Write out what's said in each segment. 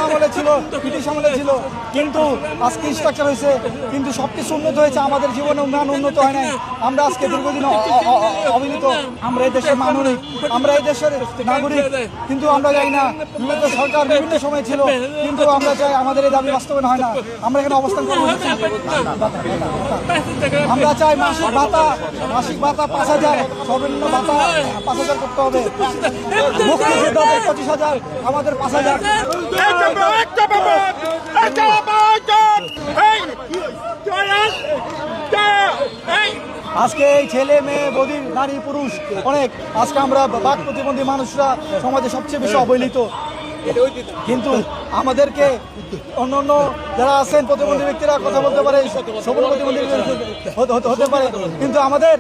আমলে ছিল, ব্রিটিশ আমলে ছিল, কিন্তু আজকে স্ট্রাকচার হয়েছে, কিন্তু সবকিছু উন্নত হয়েছে, আমাদের জীবনে উন্নয়ন উন্নত হয় নাই। আমরা আজকে দীর্ঘদিন অবহেলিত, আমরা এই দেশের নাগরিক, আমরা এই দেশের নাগরিক, কিন্তু আমরা যাই না। বিভিন্ন সরকার বিভিন্ন সময় ছিল, কিন্তু আমরা চাই আমাদের এই দাবি বাস্তবায়ন হয় না। আমরা এখানে অবস্থান করবো, আমরা চাই মাসিক ভাতা 5,000, সর্বনিম্ন ভাতা 5,000 করতে হবে, মুক্তিযোদ্ধা 25,000, আমাদের 5,000। আজকে এই ছেলে মেয়ে বধির নারী পুরুষ অনেক, আজকে আমরা বাক প্রতিবন্ধী মানুষরা সমাজে সবচেয়ে বেশি অবহেলিত, কিন্তু আমাদেরকে অন্য যারা আছেন প্রতিবন্ধী ব্যক্তিরা কথা বলতে পারে, সবল প্রতিবন্ধী হতে পারে, কিন্তু আমাদের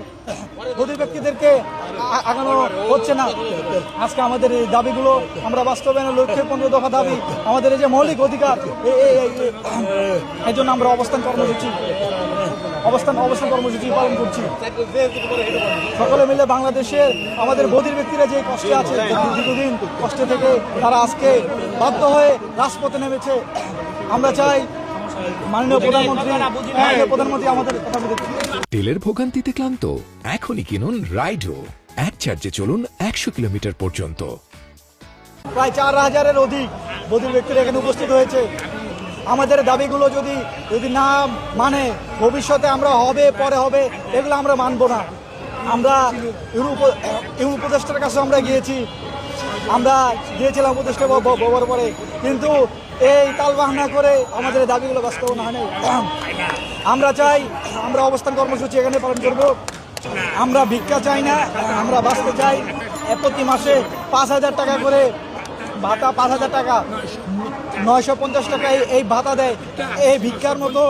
বধির ব্যক্তিদেরকে আগানো হচ্ছে না। আজকে আমাদের এই দাবিগুলো আমরা বাস্তবায়নের লক্ষ্যে 15 দফা দাবি, আমাদের এই যে মৌলিক অধিকার, এই জন্য আমরা অবস্থান কর্মসূচি পালন করছি। সকলে মিলে বাংলাদেশের আমাদের বধির ব্যক্তিরা যে কষ্টে আছে, দীর্ঘদিন কষ্টে থেকে তারা আজকে বাধ্য হয়ে রাজপথে নেমেছে। আমরা চাই মাননীয় প্রধানমন্ত্রী আমাদের কথা বলতে। তেলের ভোগান্তিতে ক্লান্ত? এখনই কিনুন রাইডো, এক চার্জে চলুন 100 কিলোমিটার পর্যন্ত। প্রায় 4,000-এর অধিক বধির ব্যক্তিরা এখানে উপস্থিত হয়েছে। আমাদের দাবিগুলো যদি না মানে ভবিষ্যতে আমরা পরে হবে, এগুলো আমরা মানব না। আমরা উপদেষ্টার কাছে আমরা গিয়েছিলাম উপদেষ্টা ববার পরে, কিন্তু এই তালবাহানা করে আমাদের দাবিগুলো বাস্তবায়ন হয় নাই। আমরা চাই, আমরা অবস্থান কর্মসূচি এখানে পালন করব। আমরা ভিক্ষা চাই না, আমরা বাঁচতে চাই। প্রতি মাসে 5,000 টাকা করে ভাতা, 5,000 টাকা, 950 টাকা এই ভাতা দেয়। এই ভিক্ষার মতো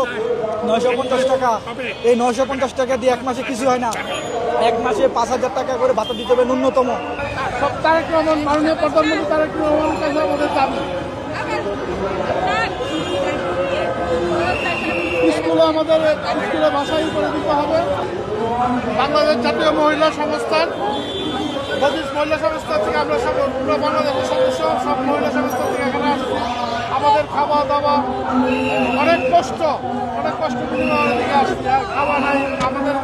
950 টাকা, এই 950 টাকা দিয়ে এক মাসে কিছু হয় না। এক মাসে 5,000 টাকা করে ভাতা দিতে হবে ন্যূনতম। মাননীয় প্রধানমন্ত্রী তারেক রহমানের কাছে আমাদের দাবি, স্কুলে ভাষাই করে দিতে হবে। বাংলাদেশ জাতীয় মহিলা সংস্থার মহিলা সংস্থা থেকে আমরা সব বাংলাদেশের সদস্য, সব মহিলা সংস্থা থেকে এখানে আসছি। আমাদের খাওয়া দাওয়া অনেক কষ্ট বিনিময়ের দিকে আসছি, আর খাওয়া নাই। আমাদের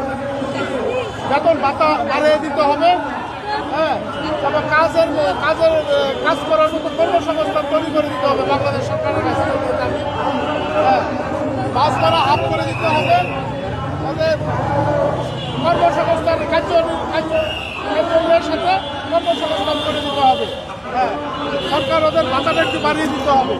বেতন ভাতা বাড়িয়ে দিতে হবে। হ্যাঁ, তবে কাজ করার মতো কর্মসংস্থান তৈরি করে দিতে হবে বাংলাদেশ সরকারের কাছে। হ্যাঁ, বাস ভাড়া হাফ করে দিতে হবে। তাদের কর্মসংস্থান কার্যের সাথে কর্মসংস্থান করে দিতে হবে। হ্যাঁ, সরকার ওদের ভাতাটা একটু বাড়িয়ে দিতে হবে।